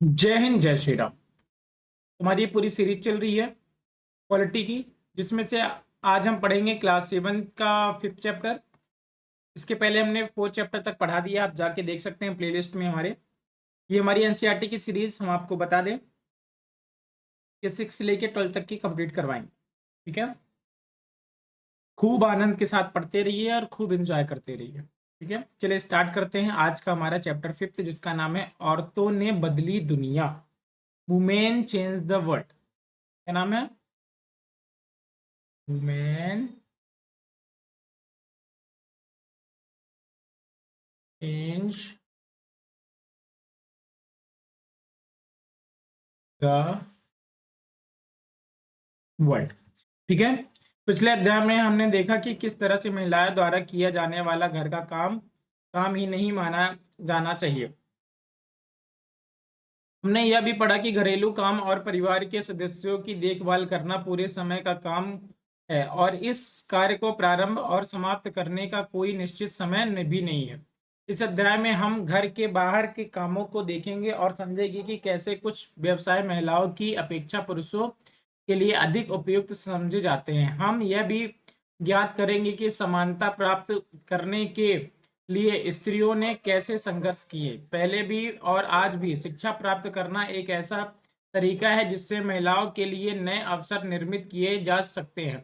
जय हिंद, जय श्री राम। हमारी पूरी सीरीज चल रही है पॉलिटी की, जिसमें से आज हम पढ़ेंगे क्लास 7 का 5th चैप्टर। इसके पहले हमने 4th चैप्टर तक पढ़ा दिया, आप जाके देख सकते हैं प्लेलिस्ट में हमारे। ये हमारी एनसीईआरटी की सीरीज, हम आपको बता दें कि 6 से लेके 12 तक की कंप्लीट करवाएंगे। ठीक है, खूब आनंद के साथ पढ़ते रहिए और खूब एंजॉय करते रहिए। ठीक है, चलिए स्टार्ट करते हैं आज का हमारा चैप्टर 5th, जिसका नाम है औरतों ने बदली दुनिया, वुमेन चेंज द वर्ल्ड। क्या नाम है? Women change the world. ठीक है, पिछले अध्याय में हमने देखा कि किस तरह से महिलाओं द्वारा किया जाने वाला घर का काम काम ही नहीं माना जाना चाहिए। हमने यह भी पढ़ा कि घरेलू काम और परिवार के सदस्यों की देखभाल करना पूरे समय का काम है और इस कार्य को प्रारंभ और समाप्त करने का कोई निश्चित समय भी नहीं है। इस अध्याय में हम घर के बाहर के कामों को देखेंगे और समझेंगे कि कैसे कुछ व्यवसाय महिलाओं की अपेक्षा पुरुषों के लिए अधिक उपयुक्त समझे जाते हैं। हम यह भी ज्ञात करेंगे कि समानता प्राप्त करने के लिए स्त्रियों ने कैसे संघर्ष किए। पहले भी और आज भी शिक्षा प्राप्त करना एक ऐसा तरीका है जिससे महिलाओं के लिए नए अवसर निर्मित किए जा सकते हैं।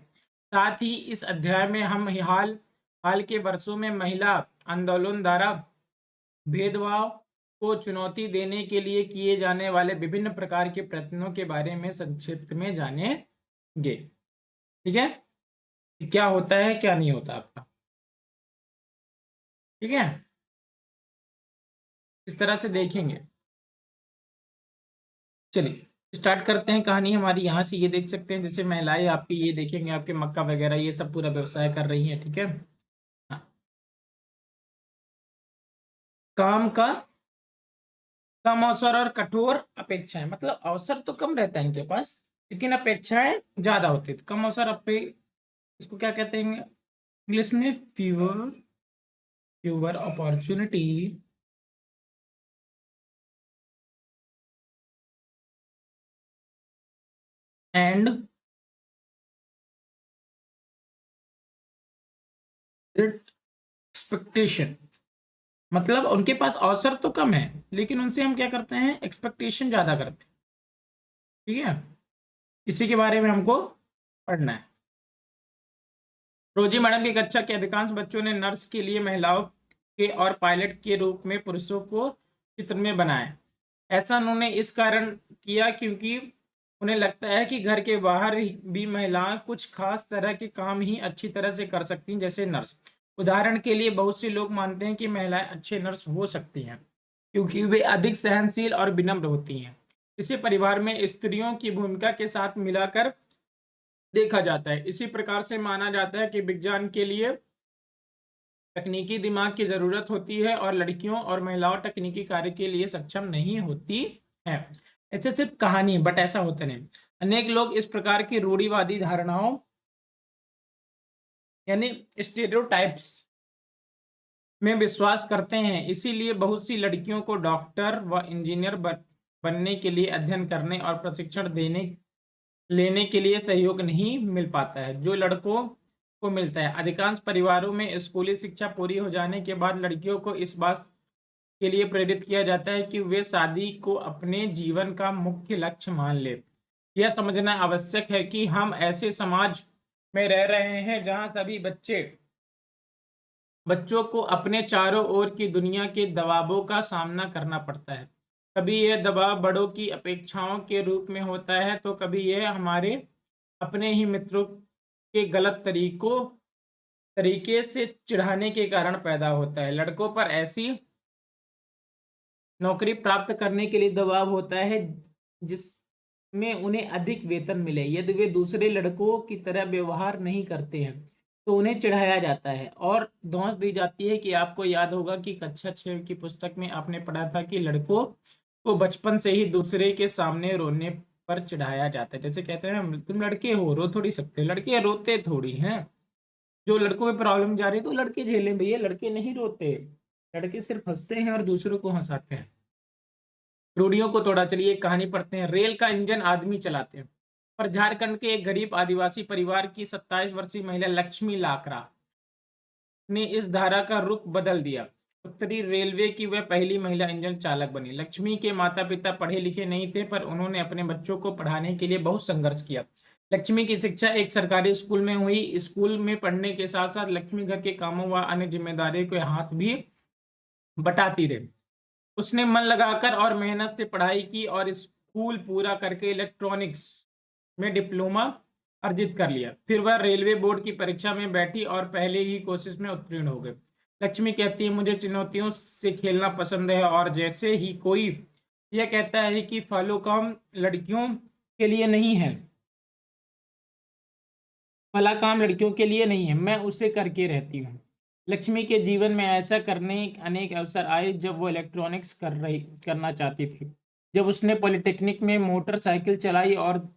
साथ ही इस अध्याय में हम हाल हाल के वर्षों में महिला आंदोलन द्वारा भेदभाव को चुनौती देने के लिए किए जाने वाले विभिन्न प्रकार के प्रयत्नों के बारे में संक्षिप्त में जानेंगे। ठीक है, क्या होता है क्या नहीं होता आपका। ठीक है, इस तरह से देखेंगे। चलिए स्टार्ट करते हैं कहानी हमारी। यहाँ से ये देख सकते हैं, जैसे महिलाएं आपकी, ये देखेंगे आपके मक्का वगैरह ये सब पूरा व्यवसाय कर रही हैं। ठीक है, हाँ। काम का कम अवसर और कठोर अपेक्षाएं, मतलब अवसर तो कम रहता है इनके पास, लेकिन अपेक्षाएं ज्यादा होती है। तो कम अवसर इसको क्या कहते हैं इंग्लिश में? Fewer fewer opportunity and expectation. मतलब उनके पास अवसर तो कम है, लेकिन उनसे हम क्या करते हैं, एक्सपेक्टेशन ज्यादा करते हैं। ठीक है, इसी के बारे में हमको पढ़ना है। रोजी मैडम की कक्षा के अधिकांश बच्चों ने नर्स के लिए महिलाओं के और पायलट के रूप में पुरुषों को चित्र में बनाया। ऐसा उन्होंने इस कारण किया क्योंकि उन्हें लगता है कि घर के बाहर भी महिलाएं कुछ खास तरह के काम ही अच्छी तरह से कर सकती हैं, जैसे नर्स। उदाहरण के लिए बहुत से लोग मानते हैं कि महिलाएं अच्छे नर्स हो सकती हैं क्योंकि वे अधिक सहनशील और विनम्र होती हैं। इसे परिवार में स्त्रियों की भूमिका के साथ मिलाकर देखा जाता है। इसी प्रकार से माना जाता है कि विज्ञान के लिए तकनीकी दिमाग की जरूरत होती है और लड़कियों और महिलाओं तकनीकी कार्य के लिए सक्षम नहीं होती है। ऐसे सिर्फ कहानी, बट ऐसा होता नहीं। अनेक लोग इस प्रकार की रूढ़िवादी धारणाओं यानी स्टेरियोटाइप्स में विश्वास करते हैं। इसीलिए बहुत सी लड़कियों को डॉक्टर व इंजीनियर बनने के लिए अध्ययन करने और प्रशिक्षण देने लेने के लिए सहयोग नहीं मिल पाता है जो लड़कों को मिलता है। अधिकांश परिवारों में स्कूली शिक्षा पूरी हो जाने के बाद लड़कियों को इस बात के लिए प्रेरित किया जाता है कि वे शादी को अपने जीवन का मुख्य लक्ष्य मान ले। यह समझना आवश्यक है कि हम ऐसे समाज में रह रहे हैं जहां सभी बच्चों को अपने चारों ओर की दुनिया के दबावों का सामना करना पड़ता है। कभी यह दबाव बड़ों की अपेक्षाओं के रूप में होता है, तो कभी यह हमारे अपने ही मित्रों के गलत तरीके से चिढ़ाने के कारण पैदा होता है। लड़कों पर ऐसी नौकरी प्राप्त करने के लिए दबाव होता है जिसमें उन्हें अधिक वेतन मिले। यदि वे दूसरे लड़कों की तरह व्यवहार नहीं करते हैं तो उन्हें चिढ़ाया जाता है और धौंस दी जाती है। कि आपको याद होगा कि कक्षा 6 की पुस्तक में आपने पढ़ा था कि लड़कों को बचपन से ही दूसरे के सामने रोने पर चिढ़ाया जाता है। जैसे कहते हैं तुम लड़के हो, रो थोड़ी सकते, लड़के रोते थोड़ी हैं। जो लड़कों की प्रॉब्लम जा रही है तो लड़के झेलें भैया, लड़के नहीं रोते। लड़के सिर्फ हंसते हैं और दूसरों को हंसाते हैं। रूढ़ियों को तोड़ा। चलिए एक कहानी पढ़ते हैं। रेल का इंजन आदमी चलाते हैं, पर झारखंड के एक गरीब आदिवासी परिवार की 27 वर्षीय महिला लक्ष्मी लाकरा ने इस धारा का रुख बदल दिया। उत्तरी रेलवे की वह पहली महिला इंजन चालक बनी। लक्ष्मी के माता पिता पढ़े लिखे नहीं थे, पर उन्होंने अपने बच्चों को पढ़ाने के लिए बहुत संघर्ष किया। लक्ष्मी की शिक्षा एक सरकारी स्कूल में हुई। स्कूल में पढ़ने के साथ साथ लक्ष्मी घर के कामों व अन्य जिम्मेदारियों के हाथ भी बटाती रही। उसने मन लगाकर और मेहनत से पढ़ाई की और स्कूल पूरा करके इलेक्ट्रॉनिक्स में डिप्लोमा अर्जित कर लिया। फिर वह रेलवे बोर्ड की परीक्षा में बैठी और पहले ही कोशिश में उत्तीर्ण हो गए। लक्ष्मी कहती है, मुझे चुनौतियों से खेलना पसंद है, और जैसे ही कोई यह कहता है कि फॉलो काम लड़कियों के लिए नहीं है, भला काम लड़कियों के लिए नहीं है, मैं उसे करके रहती हूँ। लक्ष्मी के जीवन में ऐसा करने अनेक अवसर आए जब वो इलेक्ट्रॉनिक्स करना चाहती थी। जब उसने पॉलिटेक्निक में मोटरसाइकिल चलाई और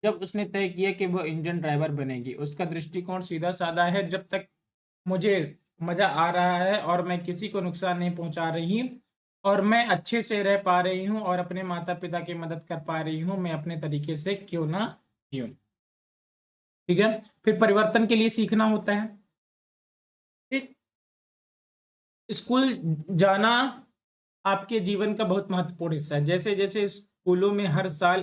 जब उसने तय किया कि वो इंजन ड्राइवर बनेगी। उसका दृष्टिकोण सीधा साधा है। जब तक मुझे मजा आ रहा है और मैं किसी को नुकसान नहीं पहुंचा रही और मैं अच्छे से रह पा रही हूँ और अपने माता पिता की मदद कर पा रही हूँ, मैं अपने तरीके से क्यों ना जीऊं। ठीक है। फिर परिवर्तन के लिए सीखना होता है। ठीक। स्कूल जाना आपके जीवन का बहुत महत्वपूर्ण हिस्सा है। जैसे जैसे स्कूलों में हर साल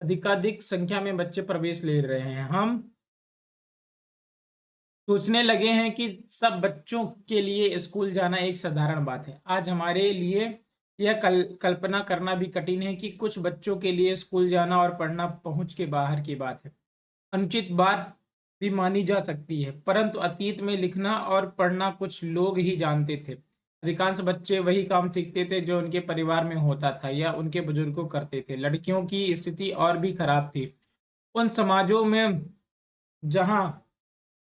अधिकाधिक संख्या में बच्चे प्रवेश ले रहे हैं, हम सोचने लगे हैं कि सब बच्चों के लिए स्कूल जाना एक साधारण बात है। आज हमारे लिए यह कल्पना करना भी कठिन है कि कुछ बच्चों के लिए स्कूल जाना और पढ़ना पहुंच के बाहर की बात है। अनुचित बात भी मानी जा सकती है, परंतु अतीत में लिखना और पढ़ना कुछ लोग ही जानते थे। अधिकांश बच्चे वही काम सीखते थे जो उनके परिवार में होता था या उनके बुजुर्गों करते थे। लड़कियों की स्थिति और भी खराब थी। उन समाजों में जहां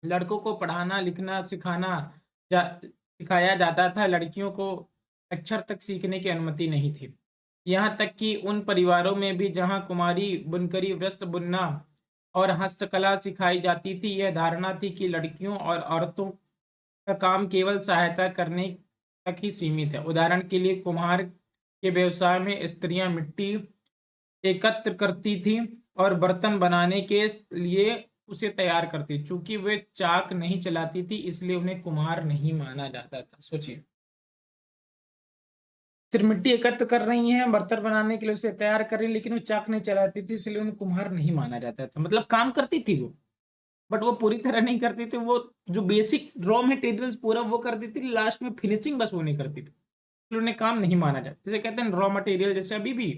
लड़कों को पढ़ाना लिखना सिखाया जाता था, लड़कियों को अक्षर तक सीखने की अनुमति नहीं थी। यहाँ तक कि उन परिवारों में भी जहाँ कुमारी बुनकरी, वस्त्र बुनना और हस्तकला सिखाई जाती थी, यह धारणा थी कि लड़कियों और औरतों का काम केवल सहायता करने तक ही सीमित है। उदाहरण के लिए कुम्हार के व्यवसाय में स्त्रियां मिट्टी एकत्र करती थी और बर्तन बनाने के लिए उसे तैयार करती। चूंकि वे चाक नहीं चलाती थी, इसलिए उन्हें कुम्हार नहीं माना जाता था। सोचिए, सिर्फ मिट्टी एकत्र कर रही हैं, बर्तन बनाने के लिए उसे तैयार कर रही हैं, लेकिन वो चाक नहीं चलाती थी, इसलिए उन्हें कुम्हार नहीं माना जाता था। मतलब काम करती थी वो, बट वो पूरी तरह नहीं करती थी। वो जो बेसिक रॉ मटेरियल्स पूरा वो करती थी, लास्ट में फिनिशिंग बस वो नहीं करती थी, इसलिए उन्हें काम नहीं माना जाता। जैसे कहते हैं रॉ मटेरियल, जैसे अभी भी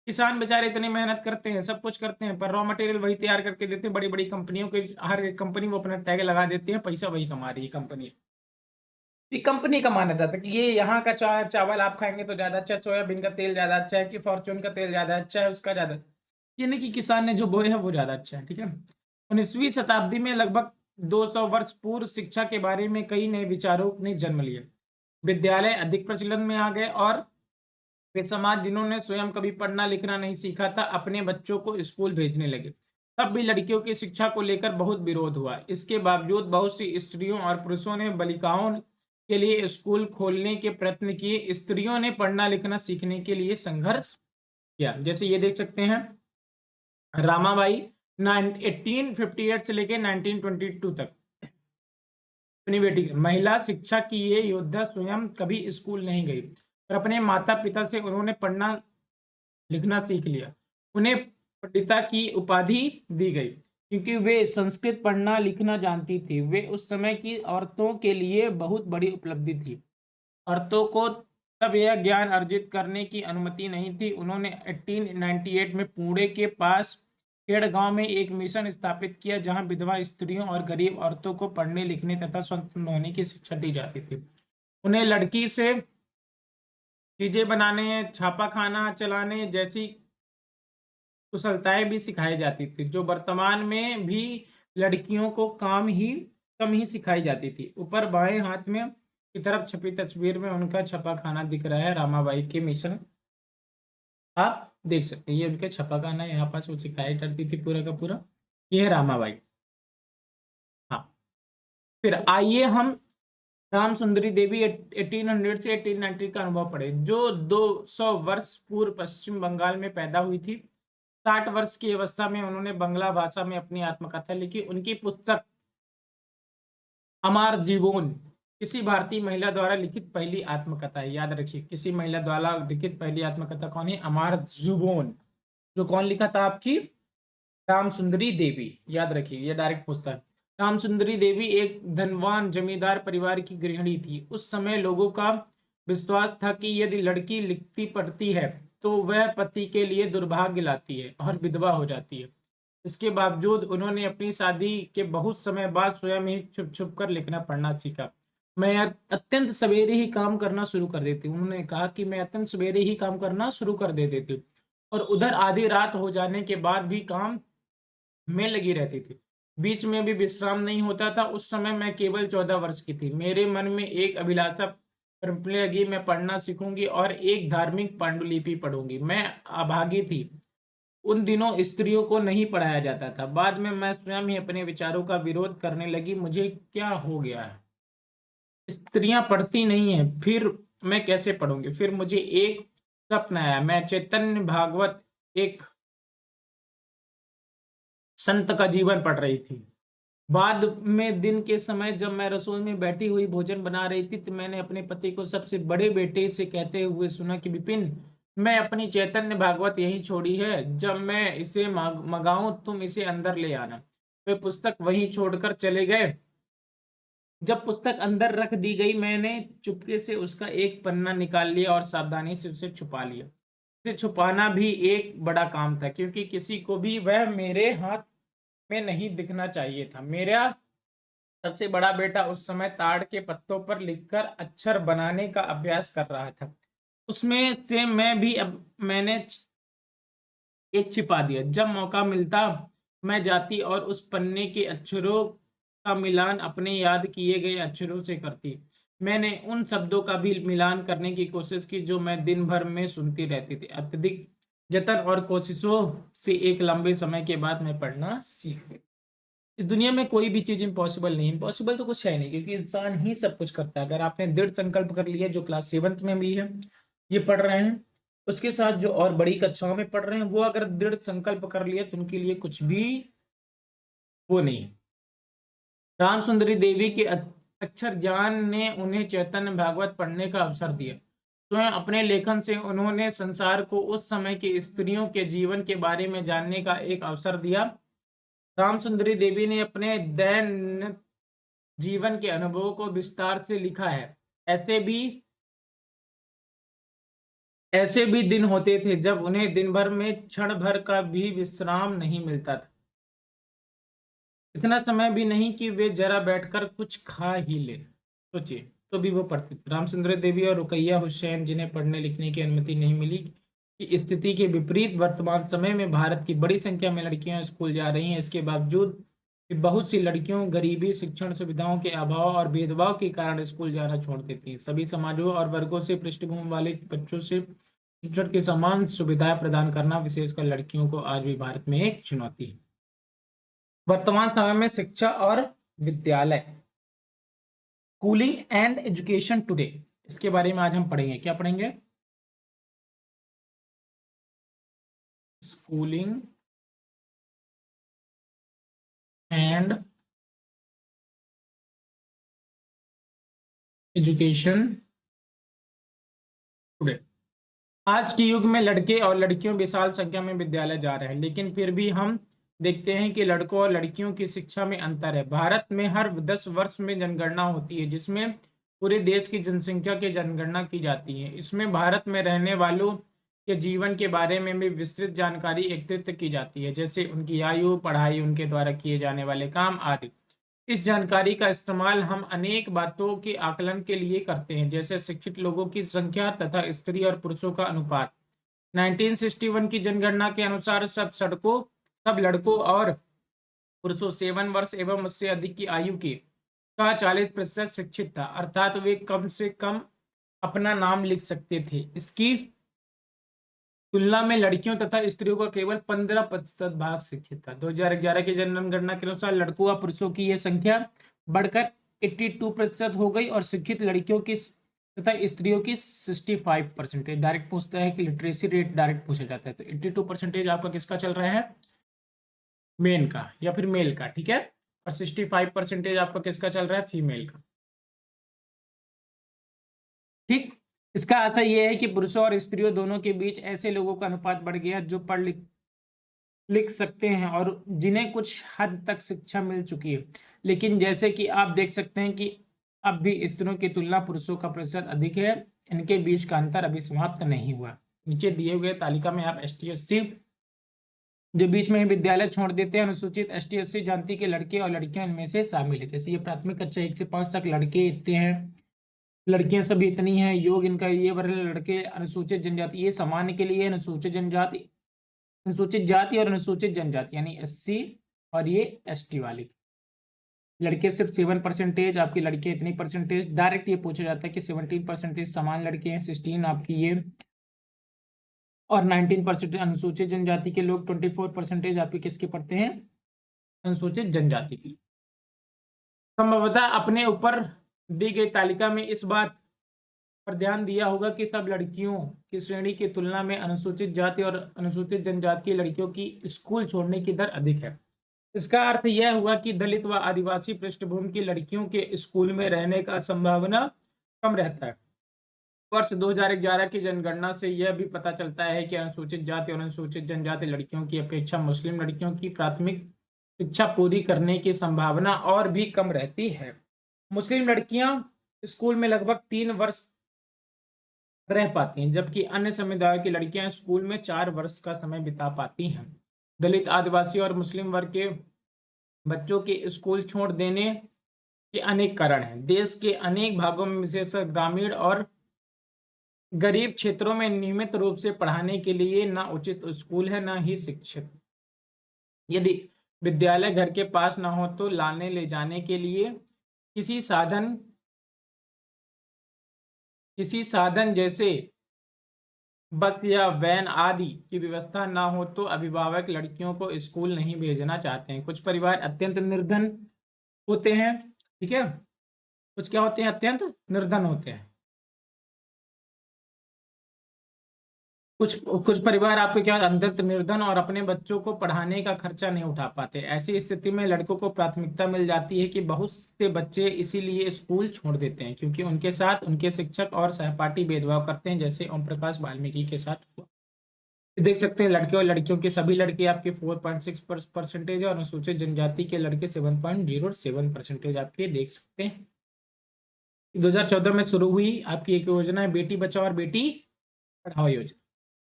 किसान बेचारे इतनी मेहनत करते हैं, सब कुछ करते हैं, पर रॉ मटेरियल वही तैयार करके देते हैं। बड़ी बड़ी कंपनियों के, हर एक कंपनी वो अपना टैग लगा देती है, पैसा वही कमा रही है कंपनी। ये कंपनी का माना जाता है कि ये यहाँ का चावल आप खाएंगे तो ज्यादा अच्छा है, सोयाबीन का तेल ज्यादा अच्छा है, कि फॉर्चून का तेल ज्यादा अच्छा है, उसका ज्यादा। ये नहीं कि किसान ने जो बोए है वो ज्यादा अच्छा है। ठीक है। 19वीं शताब्दी में लगभग 200 वर्ष पूर्व शिक्षा के बारे में कई नए विचारों ने जन्म लिया। विद्यालय अधिक प्रचलन में आ गए और वे समाज जिन्होंने स्वयं कभी पढ़ना लिखना नहीं सीखा था, अपने बच्चों को स्कूल भेजने लगे। तब भी लड़कियों की शिक्षा को लेकर बहुत विरोध हुआ। इसके बावजूद बहुत सी स्त्रियों और पुरुषों ने बालिकाओं के लिए स्कूल खोलने के प्रयत्न किए। स्त्रियों ने पढ़ना लिखना सीखने के लिए संघर्ष किया। जैसे ये देख सकते हैं, रामाबाई 1858 से लेकर 1922 तक अपनी बेटी महिला शिक्षा की ये योद्धा स्वयं कभी स्कूल नहीं गई, पर अपने माता पिता से उन्होंने पढ़ना लिखना सीख लिया। उन्हें पंडिता की उपाधि दी गई क्योंकि वे संस्कृत पढ़ना लिखना जानती थी। वे उस समय की औरतों के लिए बहुत बड़ी उपलब्धि थी। औरतों को तब यह ज्ञान अर्जित करने की अनुमति नहीं थी। उन्होंने 1898 में पुणे के पास खेड़ गांव में एक मिशन स्थापित किया, जहां विधवा स्त्रियों और गरीब औरतों को पढ़ने लिखने तथा स्वतंत्र होने की शिक्षा दी जाती थी। उन्हें लड़की से चीजें बनाने, छापा खाना चलाने जैसी कुशलताएं भी सिखाई जाती थी, जो वर्तमान में भी लड़कियों को कम ही सिखाई जाती थी। ऊपर बाएं हाथ में की तरफ छपी तस्वीर में उनका छपा खाना दिख रहा है, रामाबाई के मिशन आप देख सकते हैं। ये उनके छपा खाना यहाँ पास वो सिखाई करती थी पूरा का पूरा। ये है रामाबाई। हाँ। फिर आइए हम राम सुंदरी देवी 1800 से 1890 का अनुभव पढ़े, जो 200 वर्ष पूर्व पश्चिम बंगाल में पैदा हुई थी। 60 वर्ष की अवस्था में उन्होंने बंगला भाषा में अपनी आत्मकथा लिखी। उनकी पुस्तक अमार जीवन किसी भारतीय महिला द्वारा लिखित पहली आत्मकथा है। याद रखिए, किसी महिला द्वारा लिखित पहली आत्मकथा कौन है? अमार जुबोन। जो कौन लिखा था? आपकी राम सुंदरी देवी। याद रखिए, ये डायरेक्ट पूछता है। राम सुंदरी देवी एक धनवान जमींदार परिवार की गृहिणी थी। उस समय लोगों का विश्वास था कि यदि लड़की लिखती पढ़ती है तो वह पति के लिए दुर्भाग्य लाती है और विधवा हो जाती है। इसके बावजूद उन्होंने अपनी शादी के बहुत समय बाद स्वयं ही छुप छुप कर लिखना पढ़ना सीखा। मैं अत्यंत सवेरे ही काम करना शुरू कर देती हूँ। उन्होंने कहा कि मैं अत्यंत सवेरे ही काम करना शुरू कर देती थी और उधर आधी रात हो जाने के बाद भी काम में लगी रहती थी। बीच में भी विश्राम नहीं होता था। उस समय मैं केवल 14 वर्ष की थी। मेरे मन में एक अभिलाषा पनपने लगी, मैं पढ़ना सीखूंगी और एक धार्मिक पांडुलिपि पढ़ूंगी। मैं अभागी थी। उन दिनों स्त्रियों को नहीं पढ़ाया जाता था। बाद में मैं स्वयं ही अपने विचारों का विरोध करने लगी। मुझे क्या हो गया है? स्त्रियां पढ़ती नहीं है, फिर मैं कैसे पढ़ूंगी? फिर मुझे एक स्वप्न आया। मैं चैतन्य भागवत, एक संत का जीवन पढ़ रही थी। बाद में दिन के समय जब मैं रसोई में बैठी हुई भोजन बना रही थी तो मैंने अपने पति को सबसे बड़े बेटे से कहते हुए सुना कि विपिन, मैं अपनी चैतन्य भागवत यहीं छोड़ी है। जब मैं इसे मंगाऊं तुम इसे अंदर ले आना। वे पुस्तक वहीं छोड़कर चले गए। जब पुस्तक अंदर रख दी गई मैंने चुपके से उसका एक पन्ना निकाल लिया और सावधानी से उसे छुपा लिया। उसे छुपाना भी एक बड़ा काम था क्योंकि किसी को भी वह मेरे हाथ में नहीं दिखना चाहिए था। मेरा सबसे बड़ा बेटा उस समय ताड़ के पत्तों पर लिखकर अक्षर बनाने का अभ्यास कर रहा था। उसमें से मैं भी अब मैंने एक छिपा दिया। जब मौका मिलता मैं जाती और उस पन्ने के अक्षरों का मिलान अपने याद किए गए अक्षरों से करती। मैंने उन शब्दों का भी मिलान करने की कोशिश की जो मैं दिन भर में सुनती रहती थी। अत्यधिक जतन और कोशिशों से एक लंबे समय के बाद मैं पढ़ना सीख गई। इस दुनिया में कोई भी चीज इम्पॉसिबल नहीं। इम्पॉसिबल तो कुछ है नहीं क्योंकि इंसान ही सब कुछ करता है। अगर आपने दृढ़ संकल्प कर लिया, जो क्लास 7th में भी है, ये पढ़ रहे हैं, उसके साथ जो और बड़ी कक्षाओं में पढ़ रहे हैं, वो अगर दृढ़ संकल्प कर लिया तो उनके लिए कुछ भी वो नहीं। राम सुंदरी देवी के अक्षर ज्ञान ने उन्हें चैतन्य भागवत पढ़ने का अवसर दिया। स्वयं अपने लेखन से उन्होंने संसार को उस समय की स्त्रियों के जीवन के बारे में जानने का एक अवसर दिया। राम सुंदरी देवी ने अपने दैनिक जीवन के अनुभवों को विस्तार से लिखा है। ऐसे भी दिन होते थे जब उन्हें दिन भर में क्षण भर का भी विश्राम नहीं मिलता था। इतना समय भी नहीं कि वे जरा बैठकर कुछ खा ही ले। सोचिए, तो भी वो पढ़ते थे। रामचंद्र देवी और रुकैया हुसैन, जिन्हें पढ़ने लिखने की अनुमति नहीं मिली, की स्थिति के विपरीत वर्तमान समय में भारत की बड़ी संख्या में लड़कियां स्कूल जा रही हैं। इसके बावजूद कि बहुत सी लड़कियों गरीबी, शिक्षण सुविधाओं के अभाव और भेदभाव के कारण स्कूल जाना छोड़ देती हैं। सभी समाजों और वर्गों से पृष्ठभूमि वाले बच्चों से शिक्षण की समान सुविधाएं प्रदान करना, विशेषकर लड़कियों को, आज भी भारत में एक चुनौती है। वर्तमान समय में शिक्षा और विद्यालय, स्कूलिंग एंड एजुकेशन टुडे, इसके बारे में आज हम पढ़ेंगे। क्या पढ़ेंगे? Schooling and education today. आज के युग में लड़के और लड़कियों विशाल संख्या में विद्यालय जा रहे हैं, लेकिन फिर भी हम देखते हैं कि लड़कों और लड़कियों की शिक्षा में अंतर है। भारत में हर 10 वर्ष में जनगणना होती है जिसमें पूरे देश की जनसंख्या की जनगणना की जाती है। इसमें भारत में रहने वालों के जीवन के बारे में भी विस्तृत जानकारी एकत्रित की जाती है, जैसे उनकी आयु, पढ़ाई, उनके द्वारा किए जाने वाले काम आदि। इस जानकारी का इस्तेमाल हम अनेक बातों के आकलन के लिए करते हैं, जैसे शिक्षित लोगों की संख्या तथा स्त्री और पुरुषों का अनुपात। 1961 की जनगणना के अनुसार सब लड़कों और पुरुषों 7 वर्ष एवं उससे अधिक की आयु के का 40% शिक्षित था, अर्थात वे कम से कम अपना नाम लिख सकते थे। इसकी तुलना में लड़कियों तथा स्त्रियों का केवल 15% भाग शिक्षित था। 2011 की जनगणना के अनुसार लड़कों व पुरुषों की यह संख्या बढ़कर 82% हो गई और शिक्षित लड़कियों की तथा स्त्रियों की 65%। डायरेक्ट पूछता है कि लिटरेसी रेट डायरेक्ट पूछा जाता है, तो 82% आपका किसका चल रहा है, मेन का या फिर मेल का, ठीक है, और 65% आपका किसका चल रहा है, फीमेल का। ठीक, इसका आशय यह है कि पुरुषों और स्त्रियों दोनों के बीच ऐसे लोगों का अनुपात बढ़ गया जो पढ़ लिख सकते हैं और जिन्हें कुछ हद तक शिक्षा मिल चुकी है, लेकिन जैसे कि आप देख सकते हैं कि अब भी स्त्रियों की तुलना पुरुषों का प्रतिशत अधिक है। इनके बीच का अंतर अभी समाप्त नहीं हुआ। नीचे दिए हुए तालिका में आप ST/SC जो बीच में ही विद्यालय छोड़ देते हैं, अनुसूचित ST/SC जाति के लड़के और लड़कियां इनमें से शामिल है। जैसे ये प्राथमिक कक्षा 1 से 5 तक लड़के इतने हैं, लड़कियां सभी इतनी हैं, योग इनका ये वर्ग, लड़के अनुसूचित जनजाति, ये सामान्य के लिए अनुसूचित जनजाति, अनुसूचित जाति और अनुसूचित जनजाति यानी SC, और ये ST वाली। लड़के सिर्फ 7%, आपकी लड़कियां इतनी परसेंटेज। डायरेक्ट ये पूछा जाता है कि 17% समान लड़के हैं, 16 आपकी ये, और 19% अनुसूचित जनजाति के लोग, 24% आपके किसके पढ़ते हैं, अनुसूचित जनजाति के। संभवतः अपने ऊपर दी गई तालिका में इस बात पर ध्यान दिया होगा कि सब लड़कियों की श्रेणी की तुलना में अनुसूचित जाति और अनुसूचित जनजाति की लड़कियों की स्कूल छोड़ने की दर अधिक है। इसका अर्थ यह हुआ कि दलित व आदिवासी पृष्ठभूमि की लड़कियों के स्कूल में रहने का संभावना कम रहता है। वर्ष 2011 की जनगणना से यह भी पता चलता है कि अनुसूचित जाति और अनुसूचित जनजाति लड़कियों की अपेक्षा मुस्लिम लड़कियों की प्राथमिक शिक्षा पूरी करने की संभावना और भी कम रहती है। मुस्लिम लड़कियां स्कूल में लगभग 3 वर्ष रह पाती हैं, जबकि अन्य समुदायों की लड़कियां स्कूल में 4 वर्ष का समय बिता पाती हैं। दलित, आदिवासी और मुस्लिम वर्ग के बच्चों के स्कूल छोड़ देने के अनेक कारण हैं। देश के अनेक भागों में, विशेषकर ग्रामीण और गरीब क्षेत्रों में, नियमित रूप से पढ़ाने के लिए न उचित स्कूल है न ही शिक्षक। यदि विद्यालय घर के पास न हो तो लाने ले जाने के लिए किसी साधन जैसे बस या वैन आदि की व्यवस्था न हो तो अभिभावक लड़कियों को स्कूल नहीं भेजना चाहते हैं। कुछ परिवार अत्यंत निर्धन होते हैं, ठीक है, कुछ क्या होते हैं, अत्यंत निर्धन होते हैं। कुछ परिवार आपके क्या, अत्यंत निर्धन और अपने बच्चों को पढ़ाने का खर्चा नहीं उठा पाते। ऐसी स्थिति में लड़कों को प्राथमिकता मिल जाती है कि बहुत से बच्चे इसीलिए स्कूल छोड़ देते हैं क्योंकि उनके साथ उनके शिक्षक और सहपाठी भेदभाव करते हैं, जैसे ओम प्रकाश वाल्मीकि के साथ हुआ। देख सकते हैं लड़के और लड़कियों के सभी लड़के आपके 4.6% है और अनुसूचित जनजाति के लड़के 7.07% आपके देख सकते हैं। 2014 में शुरू हुई आपकी एक योजना है बेटी बचाओ और बेटी पढ़ाओ योजना।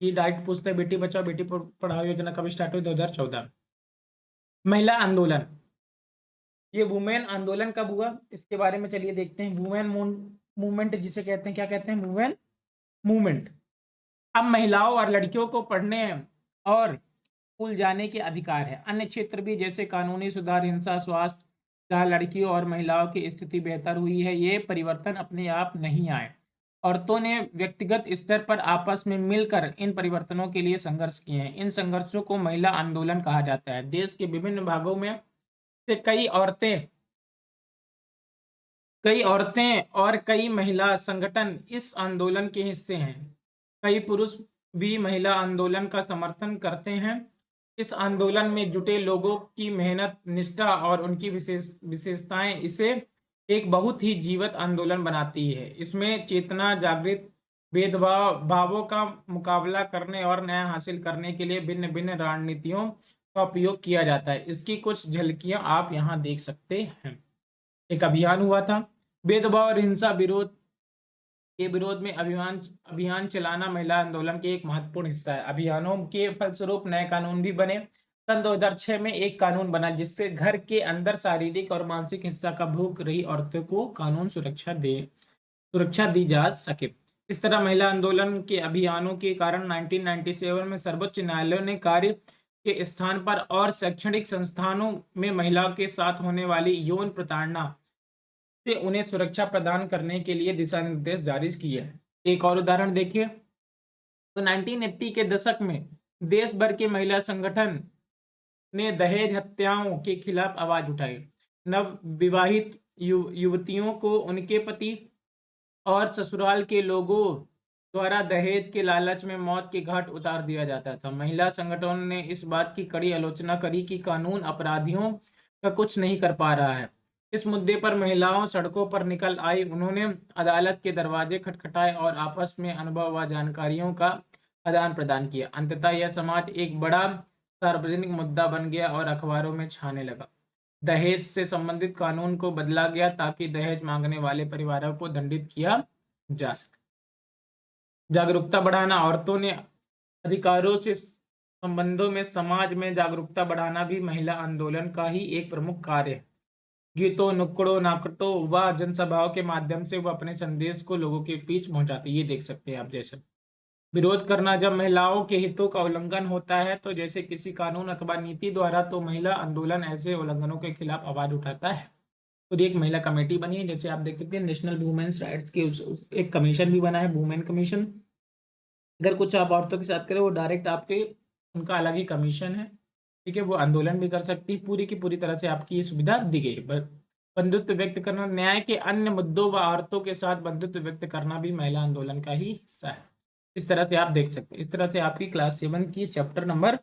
ये डायरेक्ट पूछता है बेटी बचाओ बेटी पढ़ाओ योजना कब स्टार्ट हुई, 2014। महिला आंदोलन, ये वुमेन आंदोलन कब हुआ इसके बारे में चलिए देखते हैं। वुमेन मूवमेंट जिसे कहते हैं, क्या कहते हैं, वुमेन मूवमेंट। अब महिलाओं और लड़कियों को पढ़ने और स्कूल जाने के अधिकार है। अन्य क्षेत्र भी जैसे कानूनी सुधार, हिंसा, स्वास्थ्य, जहाँ लड़कियों और महिलाओं की स्थिति बेहतर हुई है। ये परिवर्तन अपने आप नहीं आए, औरतों ने व्यक्तिगत स्तर पर आपस में मिलकर इन परिवर्तनों के लिए संघर्ष किए हैं। इन संघर्षों को महिला आंदोलन कहा जाता है। देश के विभिन्न भागों में से कई औरतें और कई महिला संगठन इस आंदोलन के हिस्से हैं। कई पुरुष भी महिला आंदोलन का समर्थन करते हैं। इस आंदोलन में जुटे लोगों की मेहनत, निष्ठा और उनकी विशेषताएं इसे एक बहुत ही जीवंत आंदोलन बनाती है। इसमें चेतना जागृत, भेदभाव भावों का मुकाबला करने और न्याय हासिल करने के लिए भिन्न भिन्न रणनीतियों का उपयोग किया जाता है। इसकी कुछ झलकियां आप यहाँ देख सकते हैं। एक अभियान हुआ था भेदभाव और हिंसा के विरोध में। अभियान चलाना महिला आंदोलन के एक महत्वपूर्ण हिस्सा है। अभियानों के फलस्वरूप नए कानून भी बने। सन 2006 में एक कानून बना जिससे घर के अंदर शारीरिक और मानसिक हिंसा का भोग रही औरतों को कानून सुरक्षा दी जा सके। इस तरह महिला आंदोलन के अभियानों के कारण 1997 में सर्वोच्च न्यायालय ने कार्य के स्थान पर और शैक्षणिक संस्थानों में महिलाओं के साथ होने वाली यौन प्रताड़ना से उन्हें सुरक्षा प्रदान करने के लिए दिशा निर्देश जारी किए हैं। एक और उदाहरण देखिए, तो 1980 के दशक में देश भर के महिला संगठन ने दहेज हत्याओं के खिलाफ आवाज उठाई। नव विवाहित युवतियों को उनके पति और ससुराल के लोगों द्वारा दहेज के लालच में मौत के घाट उतार दिया जाता था। महिला संगठनों ने इस बात की कड़ी आलोचना करी कि कानून अपराधियों का कुछ नहीं कर पा रहा है। इस मुद्दे पर महिलाओं सड़कों पर निकल आई। उन्होंने अदालत के दरवाजे खटखटाए और आपस में अनुभव व जानकारियों का आदान प्रदान किया। अंततः यह समाज एक बड़ा सार्वजनिक मुद्दा बन गया और अखबारों में छाने लगा। दहेज से संबंधित कानून को बदला गया ताकि दहेज मांगने वाले परिवारों को दंडित किया जा सके। जागरूकता बढ़ाना, औरतों ने अधिकारों से संबंधों में समाज में जागरूकता बढ़ाना भी महिला आंदोलन का ही एक प्रमुख कार्य है। गीतों, नुक्कड़ों, नाटकों व जनसभाओं के माध्यम से वो अपने संदेश को लोगों के बीच पहुंचाती। ये देख सकते हैं आप। जैसे विरोध करना, जब महिलाओं के हितों का उल्लंघन होता है तो जैसे किसी कानून अथवा नीति द्वारा, तो महिला आंदोलन ऐसे उल्लंघनों के खिलाफ आवाज उठाता है। तो एक महिला कमेटी बनी है, जैसे आप देख सकते हैं नेशनल वुमेन्स राइट्स के एक कमीशन भी बना है, वुमेन कमीशन। अगर कुछ आप औरतों के साथ करें, वो डायरेक्ट आपके उनका अलग ही कमीशन है, ठीक है। वो आंदोलन भी कर सकती है। पूरी की पूरी तरह से आपकी ये सुविधा दी गई है। बंधुत्व व्यक्त करना, न्याय के अन्य मुद्दों व औरतों के साथ बंधुत्व व्यक्त करना भी महिला आंदोलन का ही हिस्सा है। इस तरह से आप देख सकते हैं। इस तरह से आपकी क्लास 7 की चैप्टर नंबर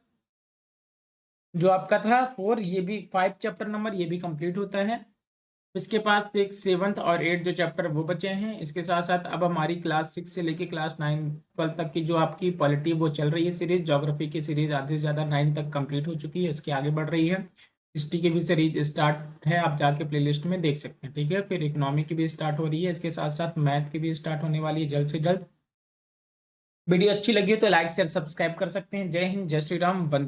जो आपका था 4, ये भी 5 चैप्टर नंबर ये भी कंप्लीट होता है। इसके पास एक 7th और 8 जो चैप्टर वो बचे हैं। इसके साथ साथ अब हमारी क्लास 6 से लेके क्लास 9 12 तक की जो आपकी पॉलिटी वो चल रही है सीरीज। ज्योग्राफी की सीरीज आधे से ज़्यादा 9 तक कंप्लीट हो चुकी है, इसके आगे बढ़ रही है। हिस्ट्री की भी सीरीज स्टार्ट है, आप जाके प्लेलिस्ट में देख सकते हैं, ठीक है। फिर इकोनॉमी की भी स्टार्ट हो रही है, इसके साथ साथ मैथ की भी स्टार्ट होने वाली है जल्द से जल्द। वीडियो अच्छी लगी हो तो लाइक शेयर सब्सक्राइब कर सकते हैं। जय हिंद, जय श्री राम, वंदे